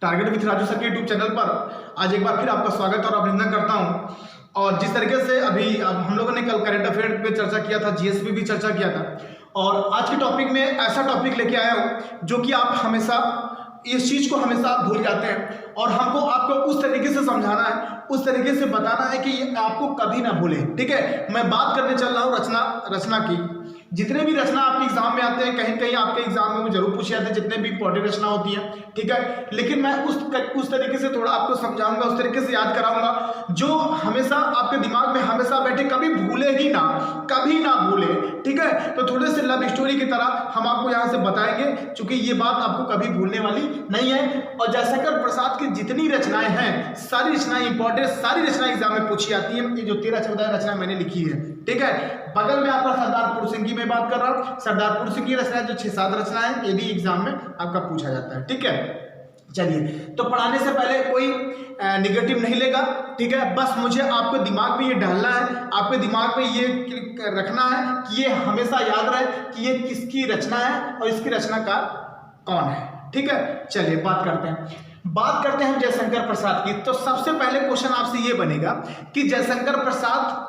Target with Raju sir के YouTube channel पर आज एक बार फिर आपका स्वागत और अभिनंदन करता हूं। और जिस तरीके से अभी अब हम लोगों ने कल करंट अफेयर पे चर्चा किया था, जीएस भी चर्चा किया था, और आज के टॉपिक में ऐसा टॉपिक लेके आया हूं जो कि आप हमेशा इस चीज को हमेशा भूल जाते हैं और हमको आपको उस तरीके से समझाना है, उस तरीके से बताना है कि ये आपको कभी ना भूले। ठीक है, मैं बात करने चल रहा हूँ रचना की। जितने भी रचना आपके एग्जाम में आते हैं, कहीं कहीं आपके एग्जाम में वो जरूर पूछे जाते हैं, जितने भी इंपॉर्टेंट रचना होती है। ठीक है, लेकिन मैं उस तरीके से थोड़ा आपको समझाऊंगा, उस तरीके से याद कराऊंगा जो हमेशा आपके दिमाग में हमेशा बैठे, कभी भूले ही ना, कभी ना भूले। ठीक है, तो थोड़े से लव स्टोरी की तरह हम आपको यहाँ से बताएंगे, क्योंकि ये बात आपको कभी भूलने वाली नहीं है। और जयशंकर प्रसाद की जितनी रचनाएं हैं, सारी रचनाएं इंपॉर्टेंट, सारी रचनाएं एग्जाम में पूछी जाती है। ये जो 13-14 रचना मैंने लिखी है, ठीक है, बगल में आपका सरदारपुर सिंह की मैं बात कर रहा हूं। सरदारपुर सिंह की रचना जो 6-7 रचना है, ये भी एग्जाम में आपका पूछा जाता है। ठीक है, चलिए, तो पढ़ाने से पहले कोई निगेटिव नहीं लेगा। ठीक है, बस मुझे आपके दिमाग में ये डालना है, आपके दिमाग में ये रखना है कि ये हमेशा याद रहे कि ये किसकी रचना है और इसकी रचनाकार कौन है। ठीक है, चलिए बात करते हैं हम जयशंकर प्रसाद की। तो सबसे पहले क्वेश्चन आपसे ये बनेगा कि जयशंकर प्रसाद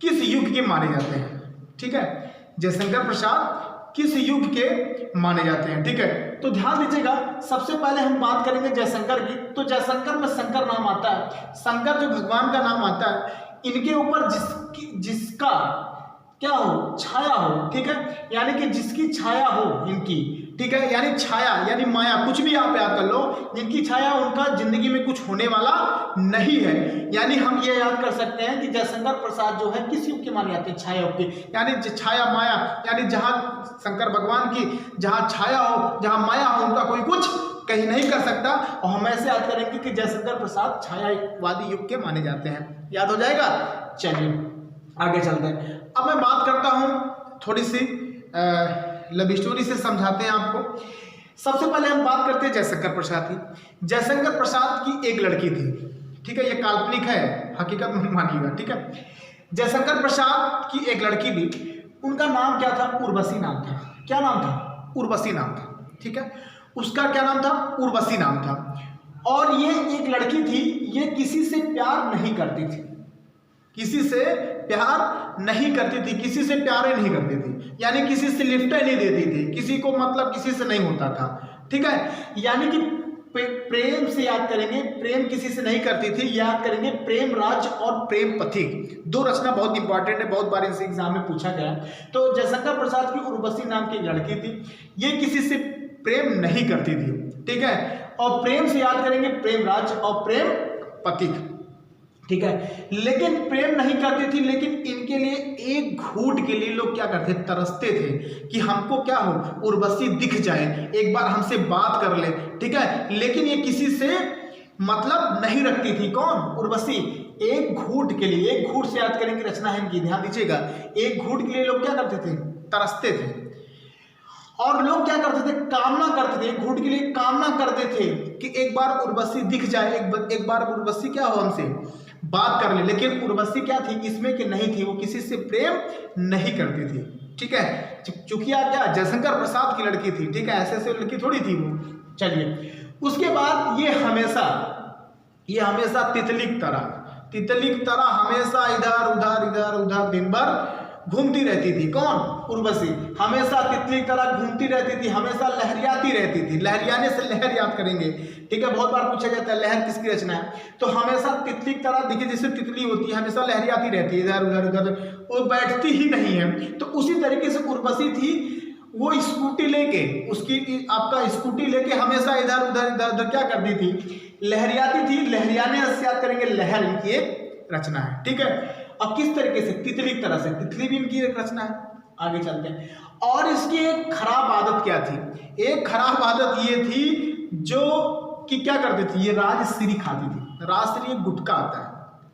किस युग के माने जाते हैं। ठीक है, जयशंकर प्रसाद किस युग के माने जाते हैं। ठीक है, तो ध्यान दीजिएगा, सबसे पहले हम बात करेंगे जयशंकर की। तो जयशंकर में शंकर नाम आता है, शंकर जो भगवान का नाम आता है, इनके ऊपर जिसका क्या हो, छाया हो। ठीक है, यानी कि जिसकी छाया हो इनकी, ठीक है, यानी छाया यानी माया, कुछ भी आप याद कर लो, जिनकी छाया उनका जिंदगी में कुछ होने वाला नहीं है। यानी हम ये याद कर सकते हैं कि जयशंकर प्रसाद जो है किस युग के माने जाते हैं, छाया युग के। यानी छाया माया, यानी जहां शंकर भगवान की जहां छाया हो, जहां माया हो, उनका कोई कुछ कहीं नहीं कर सकता। और हम ऐसे याद करेंगे कि जयशंकर प्रसाद छायावादी युग के माने जाते हैं। याद हो जाएगा। चलिए आगे चलते हैं। अब मैं बात करता हूं थोड़ी सी लव स्टोरी से समझाते हैं आपको। सबसे पहले हम बात करते हैं जयशंकर प्रसाद की। जयशंकर प्रसाद की एक लड़की थी। ठीक है, ये काल्पनिक है, हकीकत में मानिएगा। ठीक है, जयशंकर प्रसाद की एक लड़की थी, उनका नाम क्या था, उर्वशी नाम था। क्या नाम था, उर्वशी नाम था। ठीक है, उसका क्या नाम था, उर्वशी नाम था। और ये एक लड़की थी, ये किसी से प्यार नहीं करती थी, किसी से प्यार नहीं करती थी, किसी से प्यार ही नहीं करती थी, यानी किसी से लिफ्ट नहीं देती थी, किसी को मतलब किसी से नहीं होता था। ठीक है, यानी कि प्रेम से याद करेंगे, प्रेम किसी से नहीं करती थी। याद करेंगे प्रेम राज और प्रेम पथिक, दो रचना बहुत इंपॉर्टेंट है, बहुत बार इनसे एग्जाम में पूछा गया। तो जयशंकर प्रसाद की उर्वशी नाम की लड़की थी, ये किसी से प्रेम नहीं करती थी। ठीक है, और प्रेम से याद करेंगे प्रेम राज और प्रेम पथिक। ठीक है, लेकिन प्रेम नहीं करती थी, लेकिन इनके लिए एक घूंट के लिए लोग क्या करते, तरसते थे कि हमको क्या हो, उर्वशी दिख जाए, एक बार हमसे बात कर ले। ठीक है, लेकिन ये किसी से मतलब नहीं रखती थी। कौन, उर्वशी। एक घूंट के लिए, एक घूंट से याद करेंगे रचना है इनकी, ध्यान दीजिएगा। एक घूंट के लिए लोग क्या करते थे, तरसते थे। और लोग क्या करते थे, कामना करते थे, एक घूंट के लिए कामना करते थे कि एक बार उर्वशी दिख जाए, एक बार उर्वशी क्या हो, हमसे बात कर ले। लेकिन उर्वशी क्या थी इसमें कि नहीं थी, वो किसी से प्रेम नहीं करती थी। ठीक है, चूंकि क्या जयशंकर प्रसाद की लड़की थी। ठीक है, ऐसे लड़की थोड़ी थी वो। चलिए, उसके बाद ये हमेशा तितली की तरह हमेशा इधर उधर दिन भर घूमती रहती थी। कौन, उर्वशी। हमेशा तितली की तरह घूमती रहती थी, हमेशा लहरियाती रहती थी। लहरियाने से लहर याद करेंगे। ठीक है, बहुत बार पूछा जाता है लहर किसकी रचना है, तो हमेशा तितली की तरह, देखिए जैसे तितली होती है, हमेशा लहरियाती रहती है, इधर उधर, वो बैठती ही नहीं है। तो उसी तरीके से उर्वशी थी, वो स्कूटी लेके, उसकी आपका स्कूटी लेके हमेशा इधर उधर क्या करती थी, लहरियाती थी। लहरियाने से याद करेंगे, लहर इनकी एक रचना है। ठीक है, अब किस तरीके से, तितली की तरह से, तितली भी इनकी एक रचना है। आगे चलते हैं। और इसकी एक खराब आदत क्या थी, एक खराब आदत ये थी जो कि क्या करती थी, ये राजश्री खाती थी। राजश्री एक गुटखा आता है,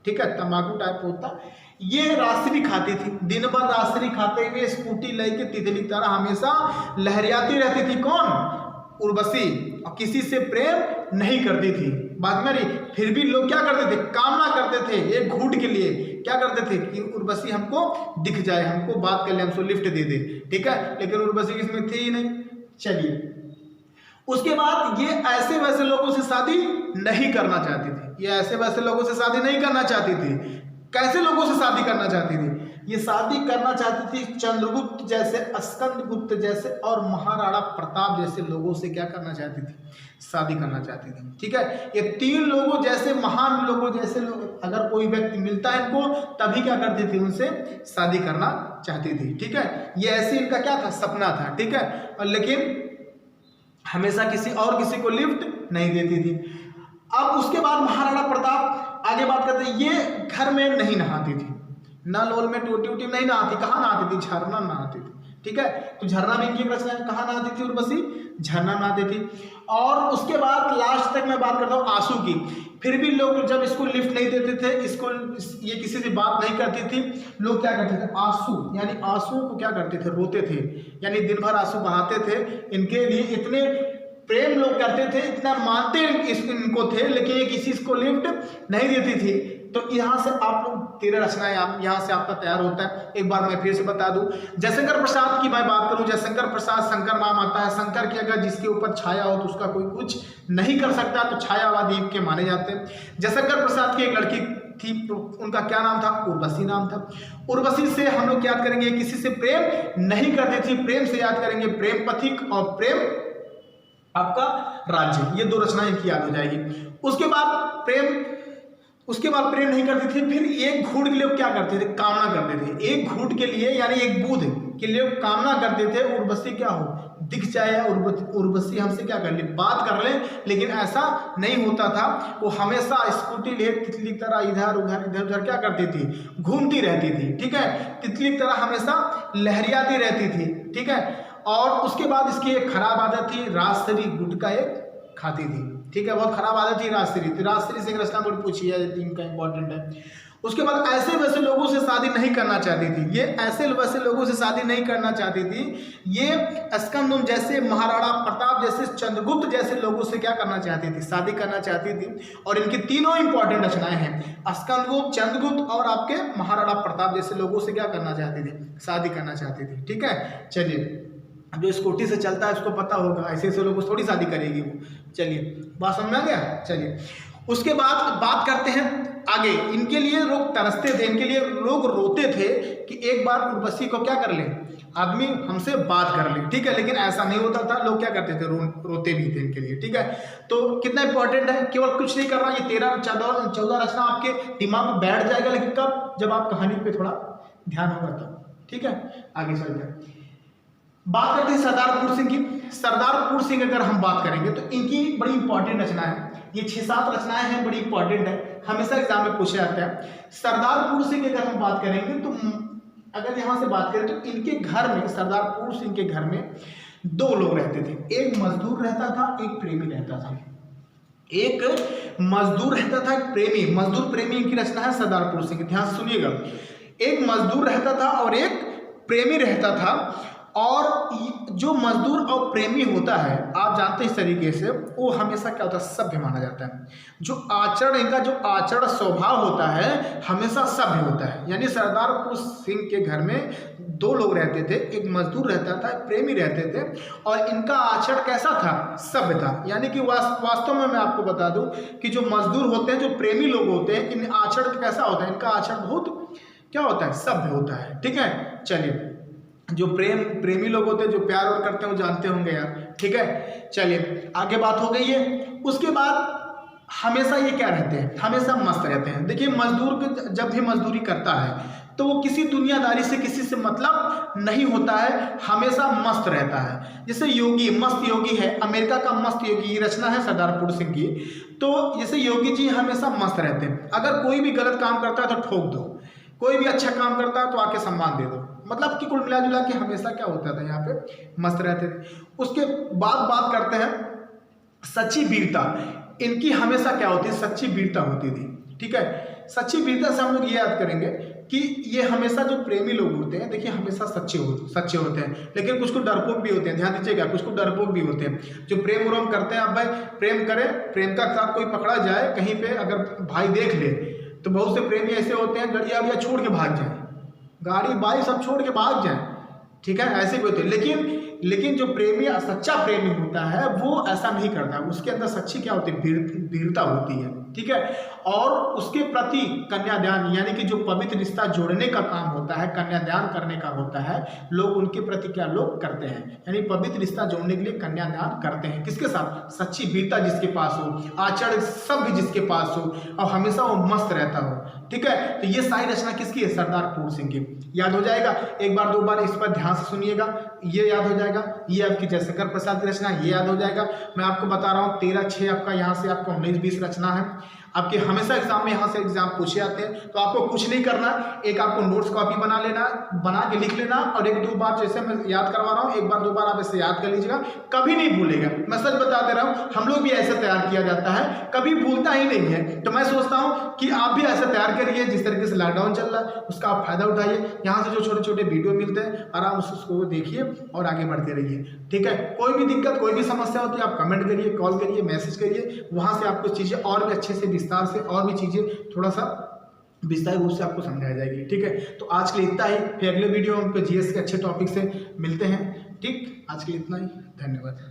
ठीक है, तंबाकू टाइप होता, ये राजश्री खाती थी। दिन भर राजश्री खाते हुए स्कूटी लेके तितली की तरह हमेशा लहरियाती रहती थी। कौन, उर्वशी। और किसी से प्रेम नहीं करती थी। बात मेरी, फिर भी लोग क्या करते थे, कामना करते थे एक घूंट के लिए, क्या करते थे कि उर्वशी हमको दिख जाए, हमको बात कर ले, हमको लिफ्ट दे दे। ठीक है, लेकिन उर्वशी इसमें थी ही नहीं। चलिए, उसके बाद ये ऐसे वैसे लोगों से शादी नहीं करना चाहती थी, ये ऐसे वैसे लोगों से शादी नहीं करना चाहती थी। कैसे लोगों से शादी करना चाहती थी? ये शादी करना चाहती थी चंद्रगुप्त जैसे, स्कंदगुप्त जैसे और महाराणा प्रताप जैसे लोगों से क्या करना चाहती थी? शादी करना चाहती थी। ठीक है, ये तीन लोगों जैसे, महान लोगों जैसे लोग अगर कोई व्यक्ति मिलता है इनको, तभी क्या करती थी? उनसे शादी करना चाहती थी। ठीक है, ये ऐसे इनका क्या था? सपना था। ठीक है, और लेकिन हमेशा किसी को लिफ्ट नहीं देती थी। अब उसके बाद महाराणा प्रताप, आगे बात करते हैं, ये घर में नहीं नहाती थी, नल वोल में टूटी उटी नहीं नहाती। कहाँ नहाती थी? झरना नहाती थी। ठीक है, तो झरना भी इनकी रचना है। कहाँ नहाती थी उर्वशी? झरना नहाती थी। और उसके बाद लास्ट तक मैं बात करता हूँ आंसू की। फिर भी लोग जब इसको लिफ्ट नहीं देते थे, इसको ये किसी से बात नहीं करती थी, लोग क्या करते थे? आंसू, यानी आंसुओं को क्या करते थे? रोते थे, यानी दिन भर आंसू बहाते थे। इनके लिए इतने प्रेम लोग करते थे, इतना मानते इनको थे, लेकिन ये किसी को लिफ्ट नहीं देती थी। तो यहाँ से आप लोग 13 रचनाएं यहाँ से आपका तैयार होता है। एक बार मैं फिर से बता दूं, जयशंकर प्रसाद की मैं बात करूं, जयशंकर प्रसाद, शंकर नाम आता है। शंकर की अगर जिसके ऊपर छाया हो तो उसका कोई कुछ नहीं कर सकता, तो छायावादी के माने जाते हैं। जयशंकर प्रसाद की एक लड़की थी, तो उनका क्या नाम था? उर्वशी नाम था। उर्वशी से हम लोग याद करेंगे, किसी से प्रेम नहीं करती थी, प्रेम से याद करेंगे प्रेम पथिक और प्रेम आपका राज्य, ये दो रचनाएं की याद हो जाएगी। उसके बाद प्रेम नहीं करती थी। फिर एक घूट के लिए क्या करते थे? कामना करते थे। एक घूट के लिए यानी एक बूंद के लिए कामना करते थे, उर्वशी क्या हो? दिख जाए, या उर्वशी हमसे क्या कर ले? बात कर ले। लेकिन ऐसा नहीं होता था, वो हमेशा स्कूटी ले तितली की तरह इधर उधर क्या करती थी? घूमती रहती थी। ठीक है, तितली की तरह हमेशा लहरियाती रहती थी। ठीक है, और उसके बाद इसकी एक खराब आदत थी, राजश्री गुटखा एक खाती थी। ठीक है, बहुत खराब आदत थी राजश्री। राजश्री से एक रचना बड़ी पूछी है, इनका इंपॉर्टेंट है। उसके बाद ऐसे वैसे लोगों से शादी नहीं करना चाहती थी, ये ऐसे वैसे लोगों से शादी नहीं करना चाहती थी। ये स्कंदुम जैसे, महाराणा प्रताप जैसे, चंद्रगुप्त जैसे लोगों से क्या करना चाहती थी? शादी करना चाहती थी। और इनकी तीनों इंपॉर्टेंट रचनाएं हैं, स्कंदगुप्त, चंद्रगुप्त और आपके महाराणा प्रताप जैसे लोगों से क्या करना चाहती थी? शादी करना चाहती थी। ठीक है, चलिए, अब जो स्कूटी से चलता है उसको पता होगा, ऐसे ऐसे लोगों से थोड़ी शादी करेगी वो। चलिए, बात समझ में आ गया? चलिए, उसके बाद बात करते हैं आगे। इनके लिए लोग तरसते थे, इनके लिए लोग रोते थे कि एक बार उर्वशी को क्या कर ले, आदमी हमसे बात कर ले। ठीक है, लेकिन ऐसा नहीं होता था, लोग क्या करते थे? रोते भी थे इनके लिए। ठीक है, तो कितना इंपॉर्टेंट है, केवल कुछ नहीं करना, ये 13-14 रचना आपके दिमाग में बैठ जाएगा, लेकिन कब? जब आप कहानी पे थोड़ा ध्यान होगा तब। ठीक है, आगे चलते हैं, बात करते हैं सरदार सिंह की। सरदार सिंह अगर हम बात करेंगे तो इनकी बड़ी इंपॉर्टेंट रचना है, ये 6-7 रचनाएं हैं, बड़ी इंपॉर्टेंट है, हमेशा एग्जाम में पूछा जाता है। सरदार सिंह की अगर हम बात करेंगे तो अगर यहाँ से बात करें तो इनके घर में, सरदार सिंह के घर में 2 लोग रहते थे, एक मजदूर रहता था, एक प्रेमी रहता था। एक मजदूर रहता था, एक प्रेमी। मजदूर प्रेमी इनकी रचना है सरदार सिंह की, ध्यान से सुनिएगा। एक मजदूर रहता था और एक प्रेमी रहता था। और जो मजदूर और प्रेमी होता है, आप जानते हैं इस तरीके से, वो हमेशा क्या होता है? सभ्य माना जाता है। जो आचरण, इनका जो आचरण स्वभाव होता है हमेशा सभ्य होता है। यानी सरदार सिंह के घर में 2 लोग रहते थे, एक मजदूर रहता था, एक प्रेमी रहते थे, और इनका आचरण कैसा था? सभ्य था। यानी कि वास्तव में मैं आपको बता दूं कि जो मजदूर होते हैं, जो प्रेमी लोग होते हैं, इन आचरण कैसा होता है? इनका आचरण बहुत क्या होता है? सभ्य होता है। ठीक है, चलिए, जो प्रेमी लोग होते हैं, जो प्यार और करते हैं, वो जानते होंगे यार। ठीक है, चलिए, आगे बात हो गई है। उसके बाद हमेशा ये क्या रहते हैं? हमेशा मस्त रहते हैं। देखिए, मजदूर जब भी मजदूरी करता है तो वो किसी दुनियादारी से, किसी से मतलब नहीं होता है, हमेशा मस्त रहता है। जैसे योगी, मस्त योगी है, अमेरिका का मस्त योगी, रचना है सरदार सिंह की। तो जैसे योगी जी हमेशा मस्त रहते हैं, अगर कोई भी गलत काम करता है तो ठोक दो, कोई भी अच्छा काम करता है तो आके सम्मान दे दो। मतलब कि कुल मिला जुला के हमेशा क्या होता था? यहाँ पे मस्त रहते थे। उसके बाद बात करते हैं सच्ची वीरता। इनकी हमेशा क्या होती है? सच्ची वीरता होती थी। ठीक है, सच्ची वीरता से हम लोग ये याद करेंगे कि ये हमेशा जो प्रेमी लोग होते हैं, देखिए, हमेशा सच्चे होते हैं, लेकिन कुछ को डरपोक भी होते हैं। ध्यान दीजिएगा, कुछ को डरपोक भी होते हैं जो प्रेम उरम करते हैं। अब भाई प्रेम करे, प्रेम का साथ कोई पकड़ा जाए कहीं पे, अगर भाई देख ले, तो बहुत से प्रेमी ऐसे होते हैं, गड़िया छोड़ के भाग जाए, गाड़ी बाइक सब छोड़ के भाग जाए, ठीक है, ऐसे भी होते हैं। लेकिन जो प्रेमी, सच्चा प्रेमी होता है वो ऐसा नहीं करता, उसके अंदर सच्ची क्या होती है, वीरता होती है, ठीक है। और उसके प्रति कन्यादान यानी कि जो पवित्र रिश्ता जोड़ने का काम होता है, कन्यादान करने का होता है, लोग उनके प्रति क्या लोग करते हैं, यानी पवित्र रिश्ता जोड़ने के लिए कन्यादान करते हैं। किसके साथ, सच्ची वीरता जिसके पास हो, आचरण सभ्य जिसके पास हो, और हमेशा वो मस्त रहता हो, ठीक है। तो ये सारी रचना किसकी है, सरदार फूल सिंह की। याद हो जाएगा, एक बार दो बार इस पर ध्यान से सुनिएगा, ये याद हो जाएगा। ये आपकी जयशंकर प्रसाद की रचना, ये याद हो जाएगा। मैं आपको बता रहा हूँ 13/6 आपका यहाँ से आपका 19-20 रचना है। आपके हमेशा एग्जाम में यहाँ से एग्जाम पूछे आते हैं, तो आपको कुछ नहीं करना, एक आपको नोट्स कॉपी बना लेना, बना के लिख लेना, और एक दो बार जैसे मैं याद करवा रहा हूँ, एक बार दो बार आप इसे याद कर लीजिएगा, कभी नहीं भूलेगा। मैं सच बता दे रहा हूँ, हम लोग भी ऐसे तैयार किया जाता है, कभी भूलता ही नहीं है। तो मैं सोचता हूँ कि आप भी ऐसे तैयार करिए, जिस तरीके से लॉकडाउन चल रहा है उसका आप फायदा उठाइए। यहाँ से जो छोटे छोटे वीडियो मिलते हैं, आराम से उसको देखिए और आगे बढ़ते रहिए, ठीक है। कोई भी दिक्कत, कोई भी समस्या होती है, आप कमेंट करिए, कॉल करिए, मैसेज करिए, वहाँ से आपको चीज़ें और भी अच्छे से विस्तार से, और भी चीज़ें थोड़ा सा विस्तार रूप से आपको समझाई जाएगी, ठीक है। तो आज के लिए इतना ही, फिर अगले वीडियो में जीएस के अच्छे टॉपिक से मिलते हैं, ठीक। आज के लिए इतना ही, धन्यवाद।